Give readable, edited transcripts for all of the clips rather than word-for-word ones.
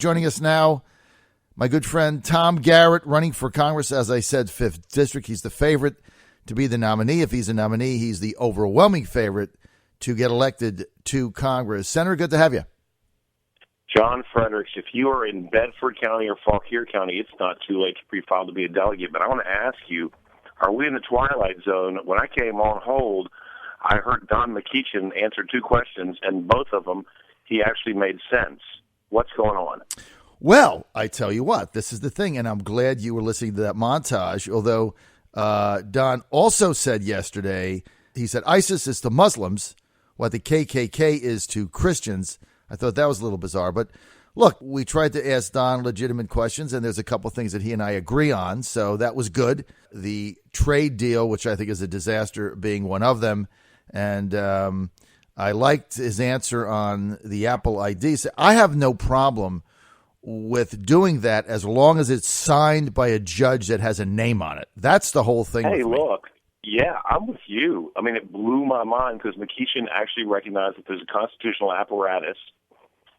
Joining us now, my good friend Tom Garrett, running for Congress, as I said, 5th District. He's the favorite to be the nominee. If he's a nominee, he's the overwhelming favorite to get elected to Congress. Senator, good to have you. John Fredericks, if you are in Bedford County or Fauquier County, it's not too late to pre-file to be a delegate. But I want to ask you, are we in the twilight zone? When I came on hold, I heard Don McEachin answer 2 questions, and both of them, he actually made sense. What's going on? Well, I tell you what, this is the thing, and I'm glad you were listening to that montage, although Don also said yesterday, he said ISIS is to Muslims what the KKK is to Christians. I thought that was a little bizarre, but look, we tried to ask Don legitimate questions, and there's a couple things that he and I agree on, so that was good. The trade deal, which I think is a disaster, being one of them, and I liked his answer on the Apple ID. So I have no problem with doing that as long as it's signed by a judge that has a name on it. That's the whole thing. Hey, look, yeah, I'm with you. I mean, it blew my mind because McEachin actually recognized that there's a constitutional apparatus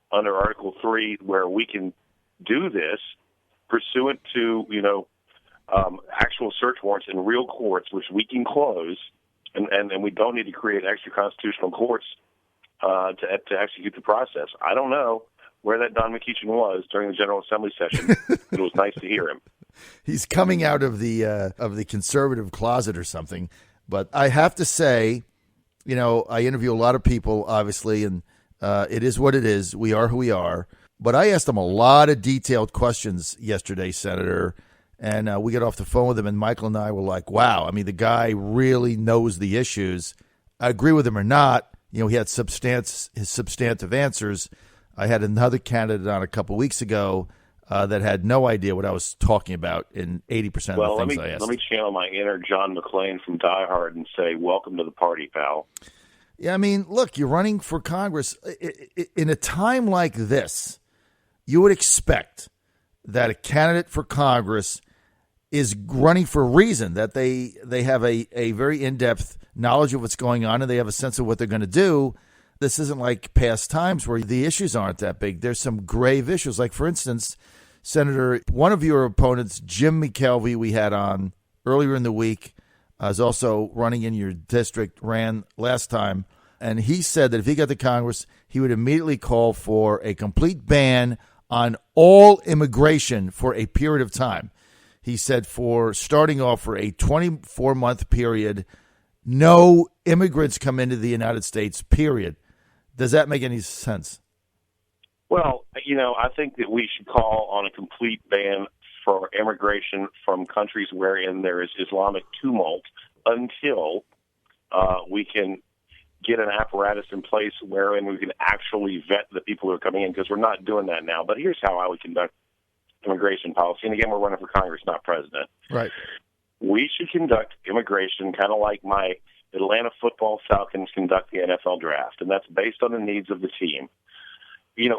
under Article 3 where we can do this pursuant to, actual search warrants in real courts, which we can close. And we don't need to create extra constitutional courts to execute the process. I don't know where that Don McEachin was during the General Assembly session. It was nice to hear him. He's coming out of the conservative closet or something. But I have to say, I interview a lot of people, obviously, and it is what it is. We are who we are. But I asked him a lot of detailed questions yesterday, Senator. And we got off the phone with him, and Michael and I were like, wow, I mean, the guy really knows the issues. I agree with him or not. He had his substantive answers. I had another candidate on a couple weeks ago that had no idea what I was talking about in 80% of the things I asked. Let me channel my inner John McClane from Die Hard and say, welcome to the party, pal. Yeah, I mean, look, you're running for Congress. In a time like this, you would expect that a candidate for Congress is running for a reason, that they have a very in-depth knowledge of what's going on and they have a sense of what they're going to do. This isn't like past times where the issues aren't that big. There's some grave issues. Like, for instance, Senator, one of your opponents, Jim McKelvey, we had on earlier in the week, is also running in your district, ran last time. And he said that if he got to Congress, he would immediately call for a complete ban on all immigration for a period of time. He said for starting off for a 24-month period, no immigrants come into the United States, period. Does that make any sense? Well, I think that we should call on a complete ban for immigration from countries wherein there is Islamic tumult until we can get an apparatus in place wherein we can actually vet the people who are coming in, because we're not doing that now. But here's how I would conduct immigration policy. And again, we're running for Congress, not president. Right. We should conduct immigration kind of like my Atlanta football Falcons conduct the NFL draft, and that's based on the needs of the team.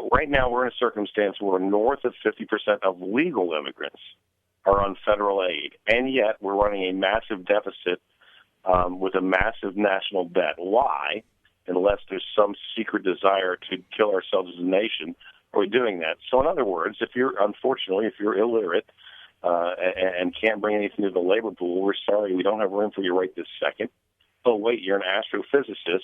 Right now we're in a circumstance where north of 50% of legal immigrants are on federal aid, and yet we're running a massive deficit with a massive national debt. Why? Unless there's some secret desire to kill ourselves as a nation, are we doing that? So in other words, if you're illiterate and can't bring anything to the labor pool, we're sorry, we don't have room for you right this second. Oh, wait, you're an astrophysicist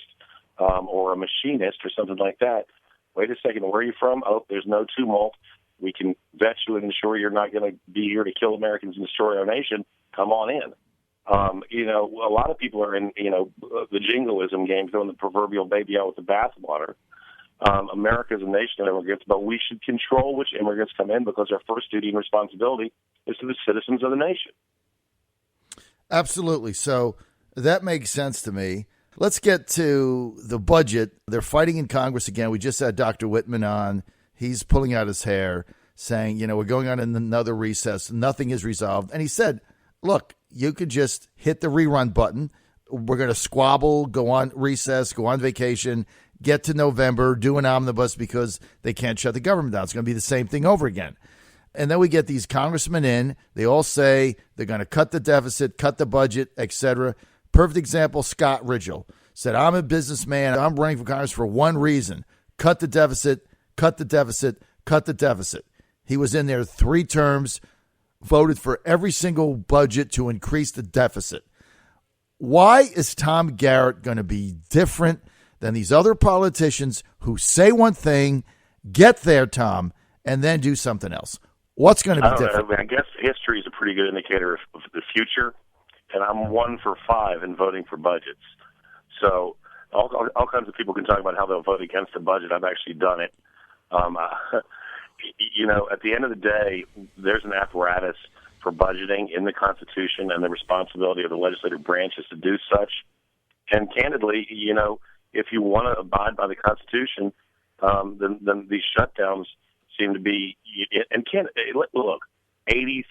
or a machinist or something like that. Wait a second, where are you from? Oh, there's no tumult. We can vet you and ensure you're not going to be here to kill Americans and destroy our nation. Come on in. A lot of people are in, the jingoism game, throwing the proverbial baby out with the bathwater. America is a nation of immigrants, but we should control which immigrants come in, because our first duty and responsibility is to the citizens of the nation. Absolutely. So that makes sense to me. Let's get to the budget. They're fighting in Congress again. We just had Dr. Whitman on. He's pulling out his hair, saying, we're going on in another recess. Nothing is resolved. And he said, look, you could just hit the rerun button. We're going to squabble, go on recess, go on vacation, get to November, do an omnibus because they can't shut the government down. It's going to be the same thing over again. And then we get these congressmen in. They all say they're going to cut the deficit, cut the budget, etc. Perfect example, Scott Ridgell said, I'm a businessman. I'm running for Congress for one reason: cut the deficit, cut the deficit, cut the deficit. He was in there 3 terms, voted for every single budget to increase the deficit. Why is Tom Garrett going to be different than these other politicians who say one thing, get there, Tom, and then do something else? What's going to be different? I guess history is a pretty good indicator of the future, and I'm 1 for 5 in voting for budgets. So all kinds of people can talk about how they'll vote against the budget. I've actually done it. At the end of the day, there's an apparatus for budgeting in the Constitution, and the responsibility of the legislative branch is to do such. And candidly, if you want to abide by the Constitution, then these shutdowns seem to be. And look, 83%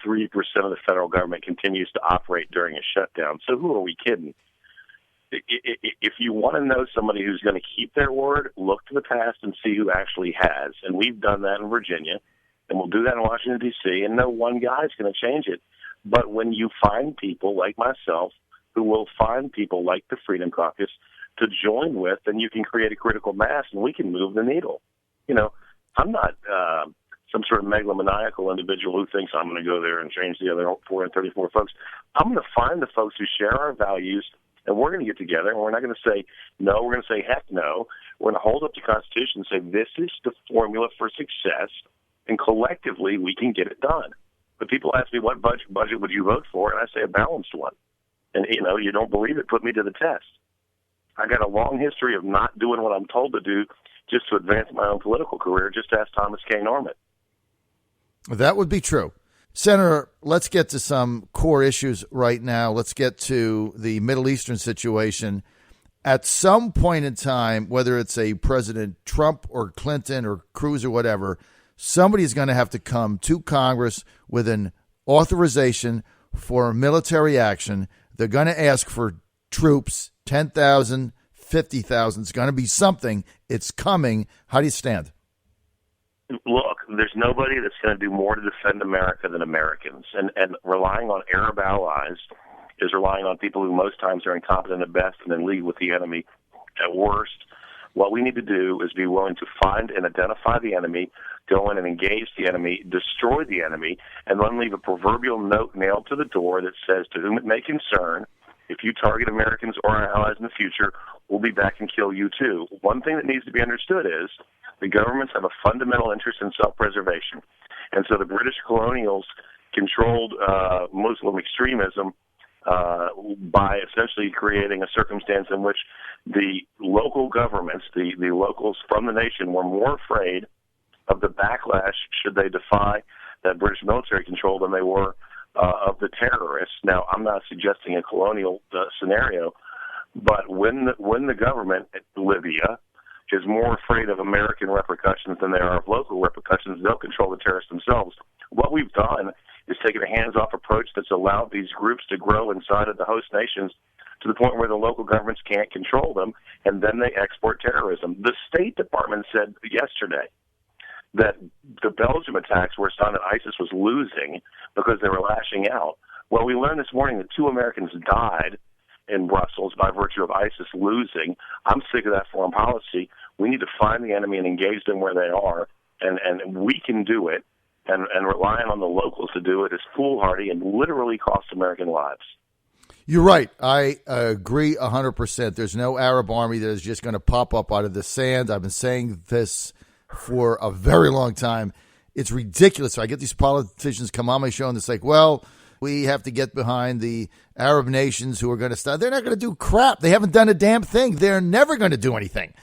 of the federal government continues to operate during a shutdown. So who are we kidding? If you want to know somebody who's going to keep their word, look to the past and see who actually has. And we've done that in Virginia, and we'll do that in Washington, D.C., and no one guy is going to change it. But when you find people like myself who will find people like the Freedom Caucus to join with, then you can create a critical mass, and we can move the needle. I'm not some sort of megalomaniacal individual who thinks I'm going to go there and change the other 434 folks. I'm going to find the folks who share our values, and we're going to get together, and we're not going to say no. We're going to say heck no. We're going to hold up the Constitution and say this is the formula for success, and collectively we can get it done. But people ask me what budget would you vote for, and I say a balanced one. And, you don't believe it, put me to the test. I got a long history of not doing what I'm told to do just to advance my own political career. Just ask Thomas K. Norman. That would be true. Senator, let's get to some core issues right now. Let's get to the Middle Eastern situation. At some point in time, whether it's a President Trump or Clinton or Cruz or whatever, somebody's going to have to come to Congress with an authorization for military action. They're going to ask for troops, 10,000, 50,000. It's going to be something. It's coming. How do you stand? Look, there's nobody that's going to do more to defend America than Americans. And relying on Arab allies is relying on people who most times are incompetent at best and in league with the enemy at worst. What we need to do is be willing to find and identify the enemy, go in and engage the enemy, destroy the enemy, and then leave a proverbial note nailed to the door that says, to whom it may concern, if you target Americans or our allies in the future, we'll be back and kill you too. One thing that needs to be understood is the governments have a fundamental interest in self-preservation. And so the British colonials controlled Muslim extremism by essentially creating a circumstance in which the local governments, the locals from the nation, were more afraid of the backlash should they defy that British military control than they were of the terrorists. Now, I'm not suggesting a colonial scenario, but when the government at Libya is more afraid of American repercussions than they are of local repercussions, they'll control the terrorists themselves. What we've done is taken a hands-off approach that's allowed these groups to grow inside of the host nations to the point where the local governments can't control them, and then they export terrorism. The State Department said yesterday that the Belgium attacks were a sign that ISIS was losing because they were lashing out. Well, we learned this morning that 2 Americans died in Brussels by virtue of ISIS losing. I'm sick of that foreign policy. We need to find the enemy and engage them where they are, and we can do it. And relying on the locals to do it is foolhardy and literally costs American lives. You're right. I agree 100%. There's no Arab army that is just going to pop up out of the sand. I've been saying this for a very long time. It's ridiculous. I get these politicians come on my show and it's like, well, we have to get behind the Arab nations who are going to start. They're not going to do crap. They haven't done a damn thing. They're never going to do anything.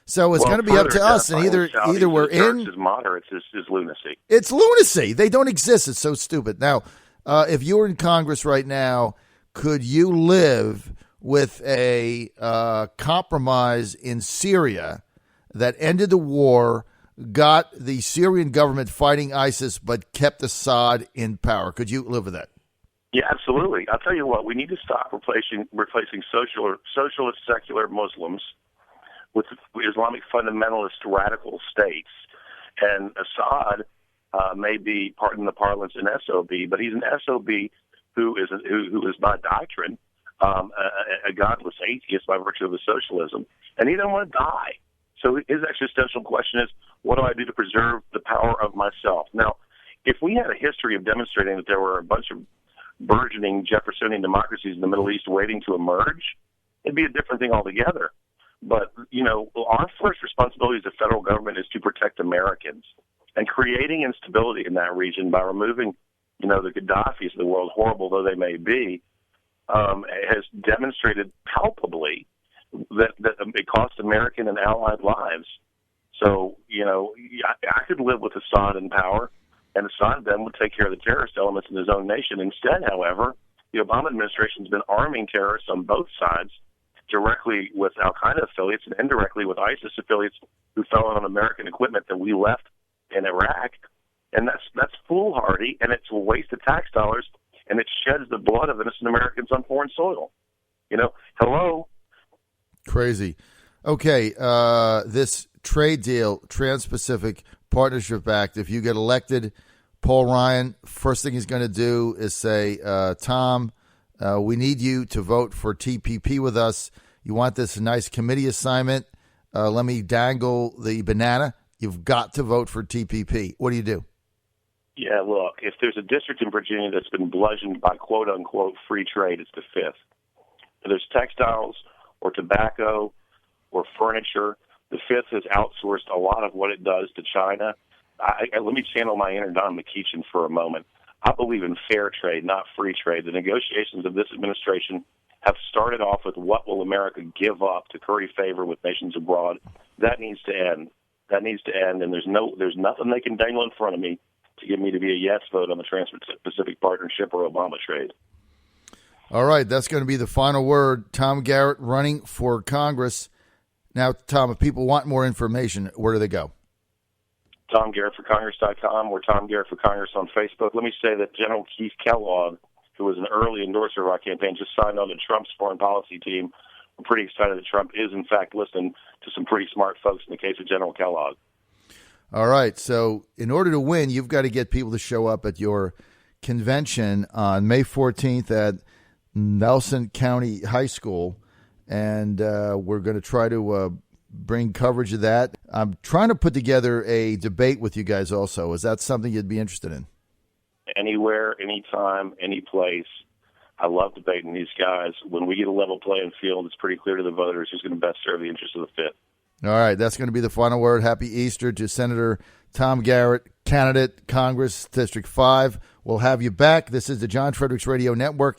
So it's going to be up to us, and either we're in. Moderates is lunacy. It's lunacy. They don't exist. It's so stupid. Now, if you were in Congress right now, could you live with a compromise in Syria that ended the war, got the Syrian government fighting ISIS, but kept Assad in power? Could you live with that? Yeah, absolutely. I'll tell you what. We need to stop replacing socialist secular Muslims with Islamic fundamentalist radical states. And Assad may be, pardon the parlance, an SOB, but he's an SOB who is by doctrine a godless atheist by virtue of his socialism, and he doesn't want to die. So his existential question is, what do I do to preserve the power of myself? Now, if we had a history of demonstrating that there were a bunch of burgeoning Jeffersonian democracies in the Middle East waiting to emerge, it'd be a different thing altogether. But, our first responsibility as a federal government is to protect Americans. And creating instability in that region by removing, the Gaddafis of the world, horrible though they may be, has demonstrated palpably that it cost American and allied lives. So, I could live with Assad in power, and Assad then would take care of the terrorist elements in his own nation. Instead, however, the Obama administration has been arming terrorists on both sides, directly with al-Qaeda affiliates and indirectly with ISIS affiliates who fell on American equipment that we left in Iraq. And that's foolhardy, and it's a waste of tax dollars, and it sheds the blood of innocent Americans on foreign soil. Hello? Crazy. Okay, this trade deal, Trans-Pacific Partnership Act, if you get elected, Paul Ryan, first thing he's going to do is say, Tom, we need you to vote for TPP with us. You want this nice committee assignment. Let me dangle the banana. You've got to vote for TPP. What do you do? Yeah, look, if there's a district in Virginia that's been bludgeoned by quote-unquote free trade, it's the 5th. If there's textiles or tobacco or furniture, the 5th has outsourced a lot of what it does to China. Let me channel my inner Don McKeechin for a moment. I believe in fair trade, not free trade. The negotiations of this administration have started off with what will America give up to curry favor with nations abroad. That needs to end. That needs to end, and there's nothing they can dangle in front of me to get me to be a yes vote on the Trans-Pacific Partnership or Obama trade. All right, that's going to be the final word. Tom Garrett running for Congress. Now, Tom, if people want more information, where do they go? TomGarrettForCongress.com or Tom Garrett for Congress on Facebook. Let me say that General Keith Kellogg, who was an early endorser of our campaign, just signed on to Trump's foreign policy team. I'm pretty excited that Trump is, in fact, listening to some pretty smart folks in the case of General Kellogg. All right. So in order to win, you've got to get people to show up at your convention on May 14th at Nelson County High School. And we're going to try to bring coverage of that. I'm trying to put together a debate with you guys also. Is that something you'd be interested in? Anywhere, anytime, any place. I love debating these guys. When we get a level playing field, it's pretty clear to the voters who's going to best serve the interests of the 5th. All right, that's going to be the final word. Happy Easter to Senator Tom Garrett, candidate, Congress, District 5. We'll have you back. This is the John Fredericks Radio Network.